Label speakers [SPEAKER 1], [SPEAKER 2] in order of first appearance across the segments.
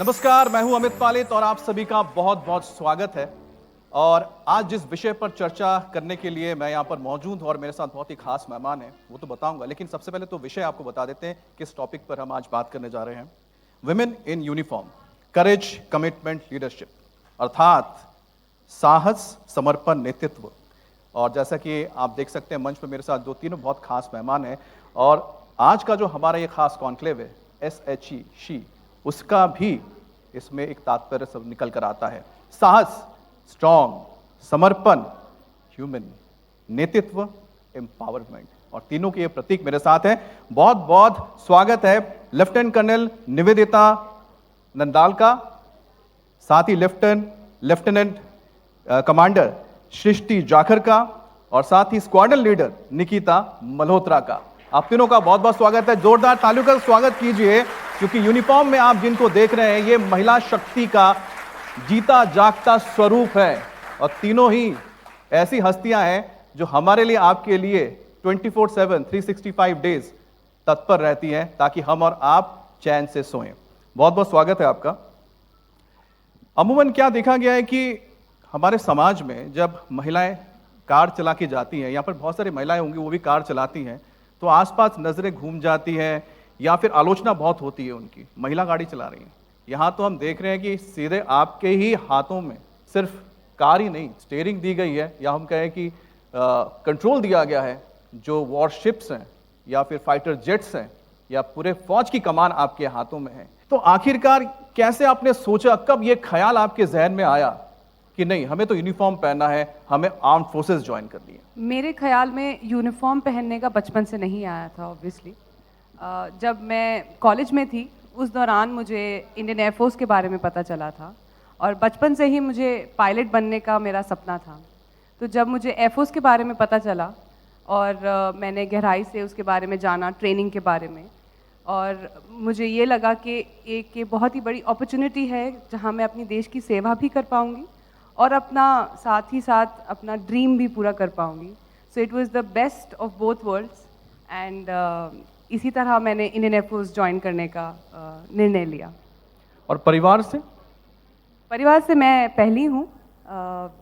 [SPEAKER 1] नमस्कार, मैं हूं अमित पालित और आप सभी का बहुत बहुत स्वागत है। और आज जिस विषय पर चर्चा करने के लिए मैं यहां पर मौजूद हूं और मेरे साथ बहुत ही खास मेहमान हैं, वो तो बताऊंगा, लेकिन सबसे पहले तो विषय आपको बता देते हैं किस टॉपिक पर हम आज बात करने जा रहे हैं। Women in uniform, courage, commitment, leadership, अर्थात साहस, समर्पण, नेतृत्व। और जैसा कि आप देख सकते हैं मंच पर मेरे साथ दो तीनों बहुत खास मेहमान हैं, और आज का जो हमारा ये खास कॉन्क्लेव है SHE, शी, उसका भी इसमें एक तात्पर्य सब निकल कर आता है। साहस, स्ट्रॉन्ग, समर्पण, ह्यूमन, नेतृत्व, एम्पावरमेंट, और तीनों के ये प्रतीक मेरे साथ हैं। बहुत बहुत स्वागत है लेफ्टिनेंट कर्नल निवेदिता नंदाल का, साथ ही लेफ्टिनेंट कमांडर सृष्टि जाखर का, और साथ ही स्क्वाड्रन लीडर निकिता मल्होत्रा का। आप तीनों का बहुत बहुत स्वागत है। जोरदार तालियों का स्वागत कीजिए, क्योंकि यूनिफॉर्म में आप जिनको देख रहे हैं ये महिला शक्ति का जीता जागता स्वरूप है, और तीनों ही ऐसी हस्तियां हैं जो हमारे लिए, आपके लिए 24/7 365 डेज तत्पर रहती हैं, ताकि हम और आप चैन से सोएं। बहुत बहुत स्वागत है आपका। अमूमन क्या देखा गया है कि हमारे समाज में जब महिलाएं कार चला के जाती हैं, यहाँ पर बहुत सारी महिलाएं होंगी वो भी कार चलाती हैं, तो आसपास नजरें घूम जाती हैं या फिर आलोचना बहुत होती है उनकी, महिला गाड़ी चला रही हैं। यहाँ तो हम देख रहे हैं कि सीधे आपके ही हाथों में सिर्फ कार ही नहीं, स्टीयरिंग दी गई है, या हम कहें कि कंट्रोल दिया गया है। जो वॉरशिप्स हैं या फिर फाइटर जेट्स हैं या पूरे फौज की कमान आपके हाथों में है। तो आखिरकार कैसे आपने सोचा, कब ये ख्याल आपके जहन में आया कि नहीं, हमें तो यूनिफॉर्म पहनना है, हमें आर्म्ड फोर्सेस ज्वाइन करनी है?
[SPEAKER 2] मेरे ख्याल में यूनिफॉर्म पहनने का बचपन से नहीं आया था ऑब्वियसली। जब मैं कॉलेज में थी उस दौरान मुझे इंडियन एयरफोर्स के बारे में पता चला था, और बचपन से ही मुझे पायलट बनने का मेरा सपना था। तो जब मुझे एयरफोर्स के बारे में पता चला और मैंने गहराई से उसके बारे में जाना, ट्रेनिंग के बारे में, और मुझे ये लगा कि एक ये बहुत ही बड़ी अपॉर्चुनिटी है जहाँ मैं अपनी देश की सेवा भी कर पाऊँगी और अपना साथ ही साथ अपना ड्रीम भी पूरा कर पाऊँगी। So it was the best of both worlds, and इसी तरह मैंने इंडियन एयरफोर्स ज्वाइन करने का निर्णय लिया।
[SPEAKER 1] और परिवार से?
[SPEAKER 2] परिवार से मैं पहली हूँ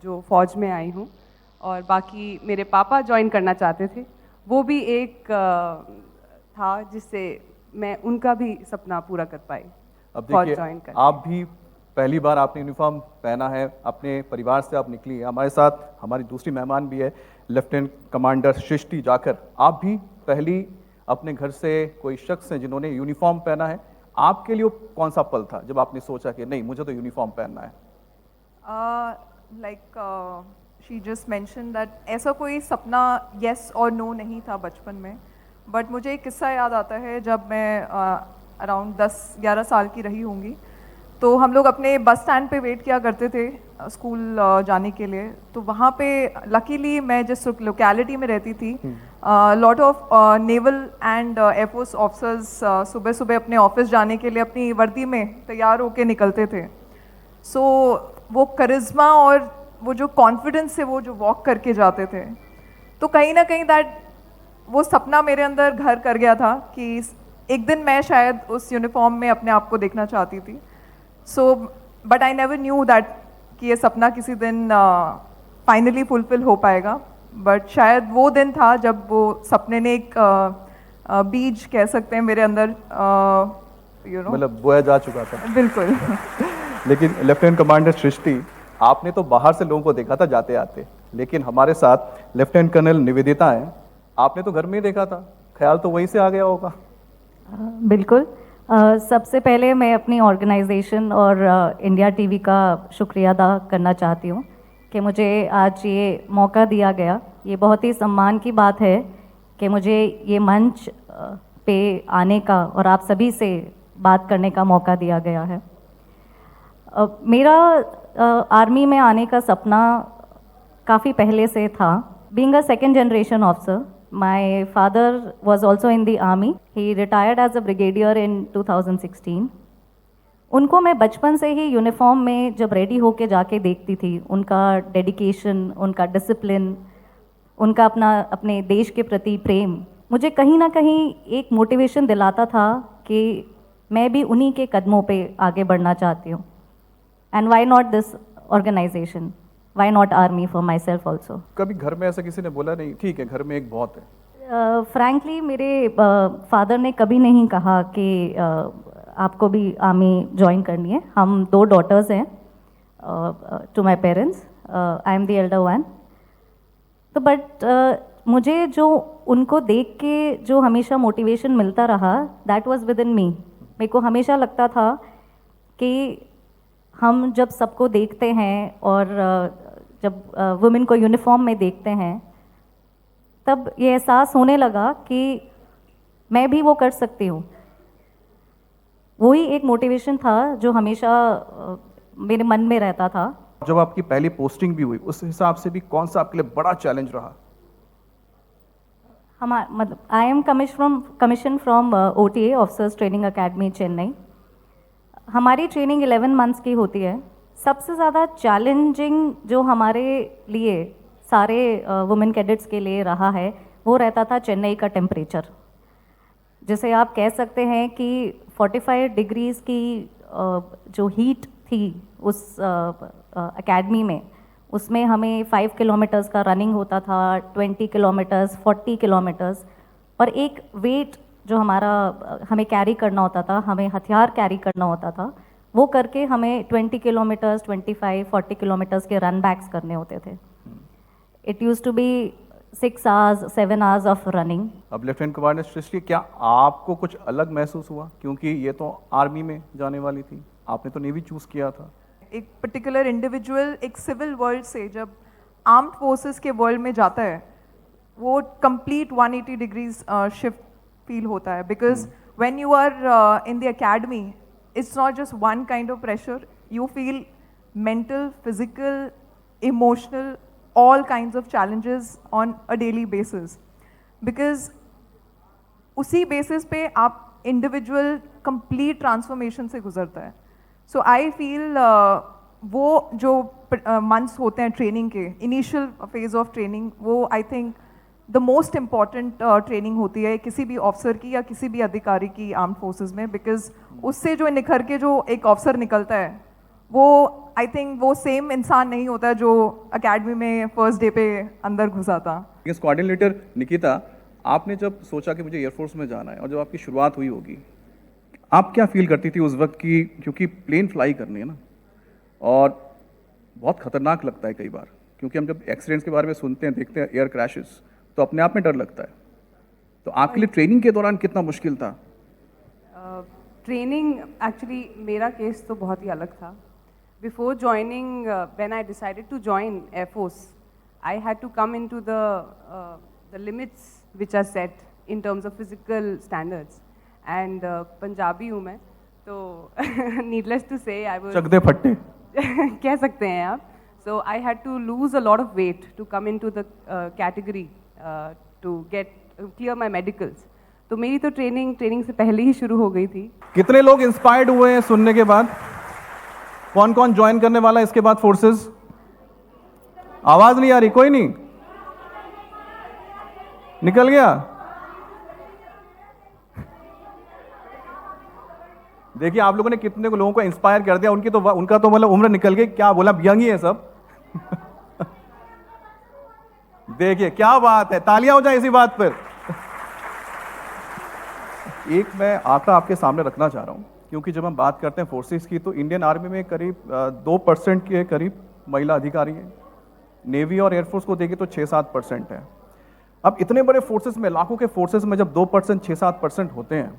[SPEAKER 2] जो फौज में आई हूँ, और बाकी मेरे पापा ज्वाइन करना चाहते थे। वो भी एक था जिससे मैं उनका भी सपना पूरा कर पाई।
[SPEAKER 1] अब देखिए, आप भी पहली बार आपने यूनिफॉर्म पहना है, अपने परिवार से आप निकली है। हमारे साथ हमारी दूसरी मेहमान भी है, लेफ्टिनेंट कमांडर सृष्टि जाखर। आप भी पहली अपने घर से कोई शख्स हैं जिन्होंने यूनिफॉर्म पहना है। आपके लिए कौन सा पल था जब आपने सोचा कि नहीं, मुझे तो यूनिफॉर्म पहनना है?
[SPEAKER 3] Like she just mention that ऐसा कोई सपना येस और नो नहीं था बचपन में, बट मुझे एक किस्सा याद आता है। जब मैं अराउंड 10-11 साल की रही होंगी, तो हम लोग अपने बस स्टैंड पे वेट किया करते थे स्कूल जाने के लिए। तो वहाँ पे लकीली मैं जिस लोकेलिटी में रहती थी, lot of naval and air force officers सुबह सुबह अपने ऑफिस जाने के लिए अपनी वर्दी में तैयार होके निकलते थे। सो वो करिश्मा और वो जो कॉन्फिडेंस से वो जो वॉक करके जाते थे, तो कहीं ना कहीं दैट वो सपना मेरे अंदर घर कर गया था कि एक दिन मैं शायद उस यूनिफॉर्म में अपने आप को देखना चाहती थी। So but I never knew that कि ये सपना किसी दिन फाइनली फुलफिल हो पाएगा। बट शायद वो दिन था जब वो सपने ने एक बीज कह सकते हैं मेरे अंदर
[SPEAKER 1] मतलब बोया जा चुका था।
[SPEAKER 3] बिल्कुल।
[SPEAKER 1] लेकिन लेफ्टिनेंट कमांडर सृष्टि, आपने तो बाहर से लोगों को देखा था जाते आते, लेकिन हमारे साथ लेफ्टिनेंट कर्नल निवेदिता हैं, आपने तो घर में ही देखा था, ख्याल तो वहीं से आ गया होगा।
[SPEAKER 4] बिल्कुल। सबसे पहले मैं अपनी ऑर्गेनाइजेशन और इंडिया टीवी का शुक्रिया अदा करना चाहती हूँ कि मुझे आज ये मौका दिया गया। ये बहुत ही सम्मान की बात है कि मुझे ये मंच पे आने का और आप सभी से बात करने का मौका दिया गया है। मेरा आर्मी में आने का सपना काफ़ी पहले से था। Being a second generation officer, my father was also in the army. He retired as a brigadier in 2016. उनको मैं बचपन से ही यूनिफॉर्म में जब रेडी होके जाके देखती थी, उनका डेडिकेशन, उनका डिसिप्लिन, उनका अपने देश के प्रति प्रेम मुझे कहीं ना कहीं एक मोटिवेशन दिलाता था कि मैं भी उन्हीं के कदमों पे आगे बढ़ना चाहती हूँ. And why not this organisation, why not army for my self also.
[SPEAKER 1] कभी घर में ऐसा किसी ने बोला नहीं ठीक है घर में एक बहुत है?
[SPEAKER 4] फ्रैंकली मेरे फादर ने कभी नहीं कहा कि आपको भी आर्मी ज्वाइन करनी है. हम 2 डॉटर्स हैं to my parents. I am the elder one. तो बट मुझे जो उनको देख के जो हमेशा मोटिवेशन मिलता रहा, दैट वाज विद इन मी. मेरे को हमेशा लगता था कि हम जब सबको देखते हैं और जब वुमेन को यूनिफॉर्म में देखते हैं, तब ये एहसास होने लगा कि मैं भी वो कर सकती हूँ. वही एक मोटिवेशन था जो हमेशा मेरे मन में रहता था.
[SPEAKER 1] जब आपकी पहली पोस्टिंग भी हुई उस हिसाब से भी कौन सा आपके लिए बड़ा चैलेंज रहा?
[SPEAKER 4] मतलब I am commission from OTA officers training academy Chennai. हमारी ट्रेनिंग 11 मंथ्स की होती है. सबसे ज़्यादा चैलेंजिंग जो हमारे लिए सारे वुमेन कैडेट्स के लिए रहा है वो रहता था चेन्नई का टेम्परेचर. जैसे आप कह सकते हैं कि 45 डिग्रीज़ की जो हीट थी उस एकेडमी में, उसमें हमें 5 किलोमीटर्स का रनिंग होता था, 20 किलोमीटर्स, 40 किलोमीटर्स, और एक वेट जो हमारा हमें कैरी करना होता था, हमें हथियार कैरी करना होता था, वो करके हमें 20 किलोमीटर्स, 25, 40 किलोमीटर्स के रन बैक्स करने होते थे. It use to be 6 hours, 7 hours of running.
[SPEAKER 1] अब लेफ्टिनेंट कमांडर सृष्टि, क्या आपको कुछ अलग महसूस हुआ क्योंकि ये तो आर्मी में जाने वाली थी, आपने तो नेवी चूज किया था?
[SPEAKER 3] एक पर्टिकुलर इंडिविजुअल एक सिविल वर्ल्ड से जब आर्म्ड फोर्सेस के वर्ल्ड में जाता है, वो कंप्लीट 180 डिग्रीज शिफ्ट फील होता है. Because when you are in the academy, it's not just one kind of pressure. You feel mental, physical, emotional, all kinds of challenges on a daily basis. Because उसी basis पे आप individual complete transformation से गुजरता है. So I feel वो जो months होते हैं training के, initial phase of training, वो I think the most important training होती है किसी भी officer की या किसी भी अधिकारी की armed forces में. Because उससे जो निखर के जो एक officer निकलता है, वो आई थिंक वो सेम इंसान नहीं होता जो एकेडमी में फर्स्ट डे पे अंदर घुसा था.
[SPEAKER 1] स्क्वाड्रन लीडर निकिता, आपने जब सोचा कि मुझे एयरफोर्स में जाना है और जब आपकी शुरुआत हुई होगी, आप क्या फील करती थी उस वक्त की? क्योंकि प्लेन फ्लाई करनी है ना, और बहुत खतरनाक लगता है कई बार, क्योंकि हम जब एक्सीडेंट्स के बारे में सुनते हैं, देखते हैं एयर क्रैशेस, तो अपने आप में डर लगता है. तो आपके लिए ट्रेनिंग के दौरान कितना मुश्किल था?
[SPEAKER 2] ट्रेनिंग एक्चुअली मेरा केस तो बहुत ही अलग था. Before joining, when I decided to join Air Force, I had to come into the limits which are set in terms of physical standards. And Punjabi हूँ मैं, तो needless to say, I was
[SPEAKER 1] चकदे फट्टे
[SPEAKER 2] कह सकते हैं आप. So I had to lose a lot of weight to come into the category to clear my medicals. तो मेरी तो ट्रेनिंग से पहले ही शुरू हो गई थी.
[SPEAKER 1] कितने लोग इंस्पायर्ड हुए हैं सुनने के बाद? कौन कौन ज्वाइन करने वाला है इसके बाद फोर्सेस? आवाज नहीं आ रही, कोई नहीं निकल गया. देखिए आप लोगों ने कितने लोगों को इंस्पायर कर दिया. उनका तो मतलब उम्र निकल गई, क्या बोला, यंग ही है सब. देखिए क्या बात है, तालियां हो जाए इसी बात पर. एक मैं आंकड़ा आपके सामने रखना चाह रहा हूं, क्योंकि जब हम बात करते हैं फोर्सेस की तो इंडियन आर्मी में करीब 2% के करीब महिला अधिकारी हैं. नेवी और एयरफोर्स को देखें तो 6-7% है. अब इतने बड़े फोर्सेस में, लाखों के फोर्सेस में जब 2%, 6-7% होते हैं,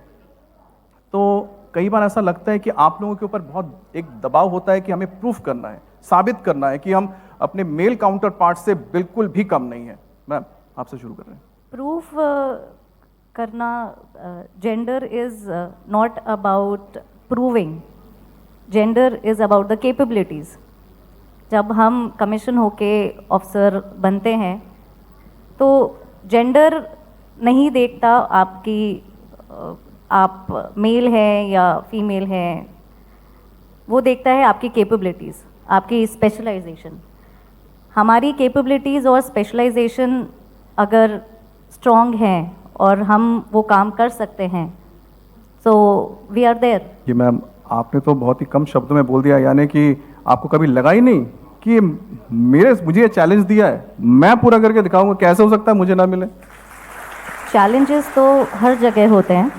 [SPEAKER 1] तो कई बार ऐसा लगता है कि आप लोगों के ऊपर बहुत एक दबाव होता है कि हमें प्रूफ करना है, साबित करना है कि हम अपने मेल काउंटर पार्ट से बिल्कुल भी कम नहीं है. मैम आपसे शुरू कर रहे हैं.
[SPEAKER 4] प्रूफ करना, gender is not about proving, gender is about the capabilities. जब हम कमीशन होके ऑफिसर बनते हैं तो जेंडर नहीं देखता आपकी, आप मेल हैं या फीमेल हैं, वो देखता है आपकी कैपेबिलिटीज़, आपकी स्पेशलाइजेशन. हमारी कैपेबिलिटीज़ और स्पेशलाइजेशन अगर स्ट्रॉन्ग हैं और हम वो काम कर सकते हैं, सो वी आर देयर।
[SPEAKER 1] कि मैम आपने तो बहुत ही कम शब्दों में बोल दिया, यानी कि आपको कभी लगा ही नहीं कि मुझे ये चैलेंज दिया है, मैं पूरा करके दिखाऊंगा, कैसे हो सकता है मुझे ना मिले?
[SPEAKER 4] चैलेंजेस तो हर जगह होते हैं।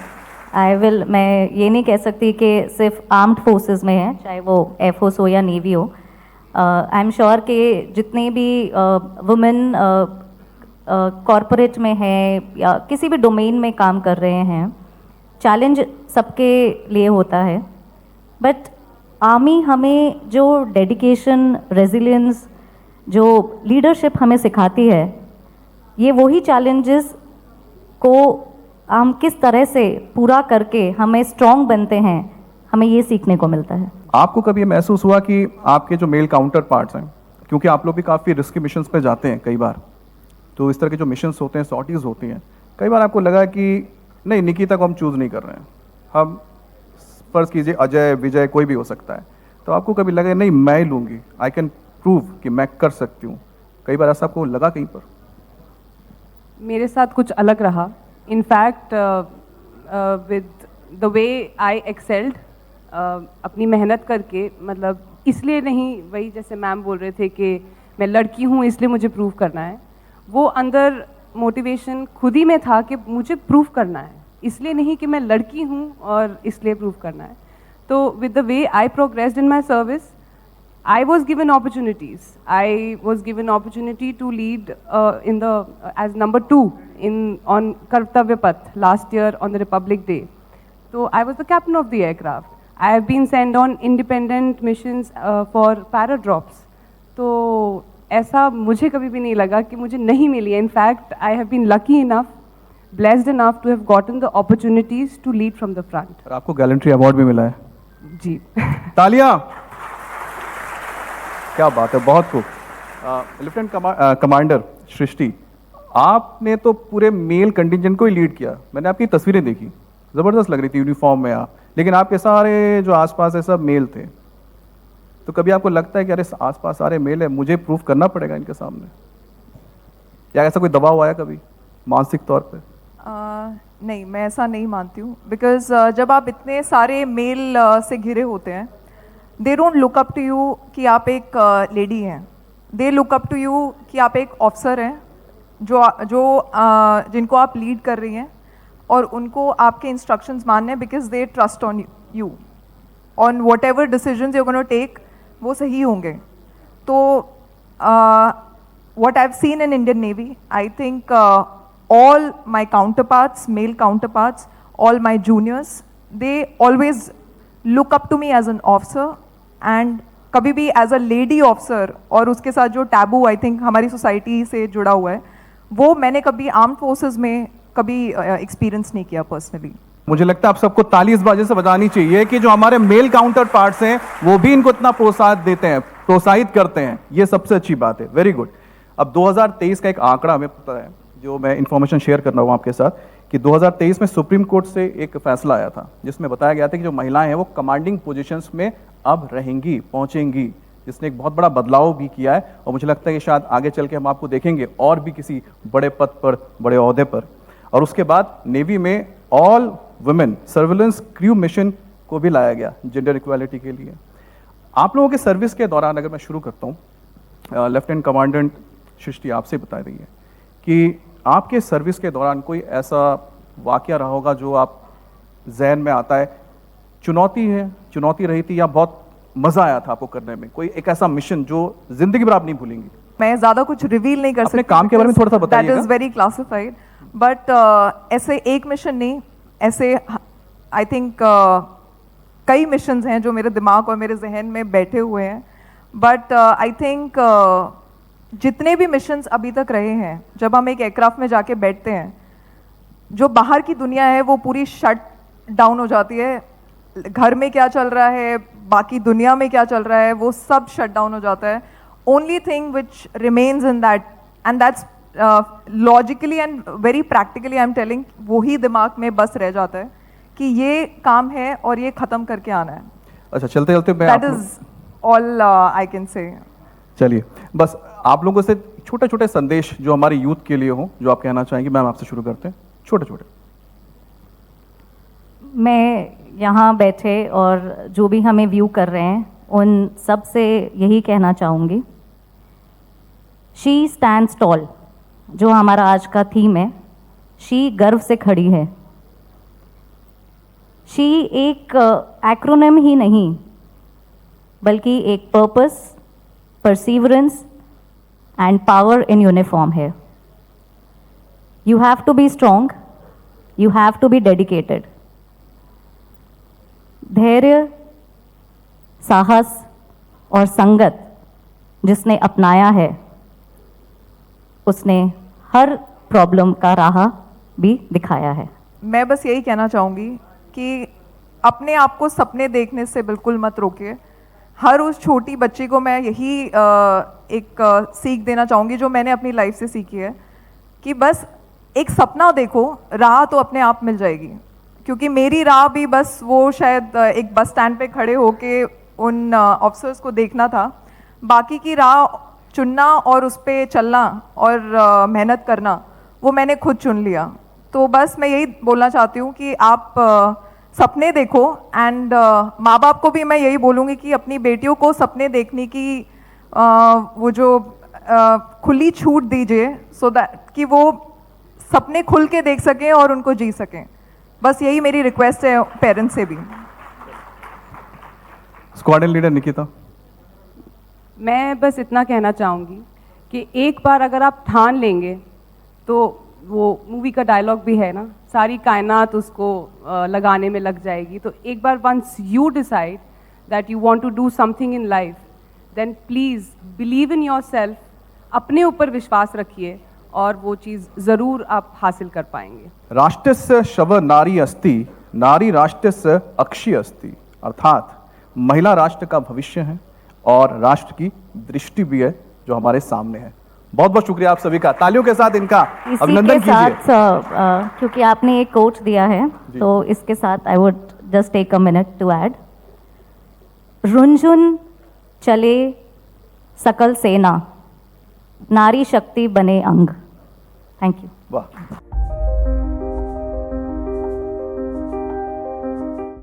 [SPEAKER 4] मैं ये नहीं कह सकती कि सिर्फ आर्म्ड फोर्सेस में है, चाहे वो एयरफोर्स हो या नेवी हो। आई एम श्योर कि जितने भी वुमेन कॉरपोरेट में है या किसी भी डोमेन में काम कर रहे हैं, चैलेंज सबके लिए होता है। बट आर्मी हमें जो डेडिकेशन, रेजिलियंस, जो लीडरशिप हमें सिखाती है, ये वही चैलेंजेस को हम किस तरह से पूरा करके हमें स्ट्रॉन्ग बनते हैं, हमें ये सीखने को मिलता है।
[SPEAKER 1] आपको कभी ये महसूस हुआ कि आपके जो मेल काउंटर पार्ट्स हैं, क्योंकि आप लोग भी काफ़ी रिस्की मिशंस पे जाते हैं कई बार, तो इस तरह के जो मिशंस होते हैं, सॉर्टीज होती हैं, कई बार आपको लगा कि नहीं, निकिता को हम चूज़ नहीं कर रहे हैं, हम फर्ज कीजिए अजय, विजय, कोई भी हो सकता है, तो आपको कभी लगा नहीं मैं ही लूँगी, आई कैन प्रूव कि मैं कर सकती हूँ? कई बार ऐसा आपको लगा कहीं पर?
[SPEAKER 2] मेरे साथ कुछ अलग रहा। In fact with the way I excelled, अपनी मेहनत करके, मतलब इसलिए नहीं, वही जैसे मैम बोल रहे थे कि मैं लड़की हूँ इसलिए मुझे प्रूव करना है, वो अंदर मोटिवेशन खुद ही में था कि मुझे प्रूव करना है, इसलिए नहीं कि मैं लड़की हूँ और इसलिए प्रूव करना है। तो with the way I progressed in my service, I was given opportunities. I was given opportunity to lead as number 2 on Kartavya Path last year on the Republic Day. So I was the captain of the aircraft. I have been sent on independent missions for paradrops. तो ऐसा मुझे कभी भी नहीं लगा कि मुझे नहीं मिली है. In fact, I have been lucky enough, blessed enough to have gotten the opportunities to lead from the front.
[SPEAKER 1] और आपको गैलेंट्री अवार्ड भी मिला है।
[SPEAKER 2] जी।
[SPEAKER 1] तालियां! क्या बात है, बहुत खूब। लेफ्टिनेंट कमांडर सृष्टि, आपने तो पूरे मेल कंटिंजेंट को ही लीड किया। मैंने आपकी तस्वीरें देखी, ज़बरदस्त लग रही थी यूनिफॉर्म में आप, लेकिन आपके सारे जो आसपास है सब मेल थे। तो कभी आपको लगता है कि अरे आसपास सारे मेल है, मुझे प्रूफ करना पड़ेगा इनके सामने? या ऐसा कोई दबाव आया कभी मानसिक तौर पे?
[SPEAKER 3] नहीं, मैं ऐसा नहीं मानती हूँ, बिकॉज जब आप इतने सारे मेल से घिरे होते हैं, they don't look up to you कि आप एक लेडी हैं, they look up to you कि आप एक ऑफिसर हैं जिनको आप लीड कर रही हैं, और उनको आपके इंस्ट्रक्शंस मानने हैं, because they trust on you, on what ever decision you gonna take, वो सही होंगे। तो what I have seen in Indian Navy, I think all my counterparts, male counterparts, all my juniors, they always look up to me as an officer, and कभी भी as a lady officer, और उसके साथ जो taboo I think हमारी society से जुड़ा हुआ है, वो मैंने कभी आर्म फोर्सेस में कभी एक्सपीरियंस नहीं किया पर्सनली।
[SPEAKER 1] मुझे लगता है आप सबको ताली इस बात से बजानी चाहिए कि जो हमारे मेल काउंटर पार्ट्स हैं वो भी इनको इतना प्रोत्साहित देते हैं, प्रोत्साहित करते हैं, ये सबसे अच्छी बात है। Very good. अब 2023 का एक आंकड़ा हमें पता है, जो मैं इंफॉर्मेशन शेयर कर रहा हूँ आपके साथ, कि 2023 में सुप्रीम कोर्ट से एक फैसला आया था जिसमें बताया गया था कि जो महिलाएं हैं वो कमांडिंग पोजीशंस में अब रहेंगी, पहुंचेंगी, जिसने एक बहुत बड़ा बदलाव भी किया है। और मुझे लगता है कि शायद आगे चल के हम आपको देखेंगे और भी किसी बड़े पद पर, बड़े ओहदे पर। और उसके बाद नेवी में all women surveillance crew mission को भी लाया गया जेंडर इक्वालिटी के लिए। आप लोगों के सर्विस के दौरान अगर मैं शुरू करता हूँ, लेफ्टिनेंट कमांडेंट सृष्टि आपसे बता रही है कि आपके सर्विस के दौरान कोई ऐसा वाकया रहा होगा जो आप जहन में आता है, चुनौती रही थी, या बहुत मजा आया था आपको करने में, कोई एक ऐसा मिशन जो जिंदगी भर आप नहीं भूलेंगी?
[SPEAKER 3] मैं ज़्यादा कुछ रिवील नहीं कर सकती,
[SPEAKER 1] अपने काम के बारे में थोड़ा सा बताइएगा।
[SPEAKER 3] That is very classified, but ऐसे एक मिशन नहीं, ऐसे आई थिंक कई मिशंस हैं जो मेरे दिमाग और मेरे जहन में बैठे हुए हैं। बट आई थिंक जितने भी मिशंस अभी तक रहे हैं, जब हम एक एयरक्राफ्ट में जाके बैठते हैं, जो बाहर की दुनिया है वो पूरी शट डाउन हो जाती है। घर में क्या चल रहा है, बाकी दुनिया में क्या चल रहा है, वो सब शट डाउन हो जाता है। Only thing which remains in that, and that's logically and very practically I am telling, वही दिमाग में बस रह जाता है कि ये काम है और ये ख़त्म करके आना है।
[SPEAKER 1] अच्छा, चलते चलते
[SPEAKER 3] that is all I can say.
[SPEAKER 1] चलिए, बस आप लोगों से छोटे छोटे संदेश जो हमारे यूथ के लिए हो, जो आप कहना चाहेंगे। मैम आपसे शुरू करते हैं, छोटे छोटे।
[SPEAKER 4] मैं यहाँ बैठे और जो भी हमें व्यू कर रहे हैं उन सब से यही कहना चाहूँगी, शी स्टैंड्स टॉल, जो हमारा आज का थीम है, शी गर्व से खड़ी है। शी एक एक्रोनिम ही नहीं बल्कि एक purpose, perseverance and power in uniform है। You have to be strong, you have to be dedicated. धैर्य, साहस और संगत जिसने अपनाया है उसने हर प्रॉब्लम का राह भी दिखाया है।
[SPEAKER 3] मैं बस यही कहना चाहूँगी कि अपने आप को सपने देखने से बिल्कुल मत रोकिए। हर उस छोटी बच्ची को मैं यही एक सीख देना चाहूँगी जो मैंने अपनी लाइफ से सीखी है कि बस एक सपना देखो, राह तो अपने आप मिल जाएगी। क्योंकि मेरी राह भी बस वो शायद एक बस स्टैंड पे खड़े होके उन ऑफिसर्स को देखना था। बाकी की राह चुनना और उस पर चलना और मेहनत करना वो मैंने खुद चुन लिया। तो बस मैं यही बोलना चाहती हूँ कि आप सपने देखो एंड माँ बाप को भी मैं यही बोलूँगी कि अपनी बेटियों को सपने देखने की वो जो खुली छूट दीजिए सो दैट कि वो सपने खुल के देख सकें और उनको जी सकें। बस यही मेरी रिक्वेस्ट है पेरेंट्स से भी।
[SPEAKER 1] Squadron leader Nikita.
[SPEAKER 2] मैं बस इतना कहना चाहूँगी कि एक बार अगर आप ठान लेंगे तो वो मूवी का डायलॉग भी है ना, सारी कायनात उसको लगाने में लग जाएगी। तो एक बार once you decide that you want to do something in life, then please believe in yourself, अपने ऊपर विश्वास रखिए और वो चीज़ ज़रूर आप हासिल कर पाएंगे।
[SPEAKER 1] राष्ट्रस्य शव नारी अस्ति, नारी राष्ट्रस्य अक्षय अस्ति, अर्थात महिला राष्ट्र का भविष्य है और राष्ट्र की दृष्टि भी है जो हमारे सामने है। बहुत बहुत शुक्रिया आप सभी का, तालियों के साथ इनका अभिनंदन कीजिए।
[SPEAKER 4] इसी के साथ क्योंकि आपने एक कोट दिया है तो इसके साथ I would just take a minute to add, रुंझुन चले सकल सेना, नारी शक्ति बने अंग। Thank you.
[SPEAKER 1] वाह।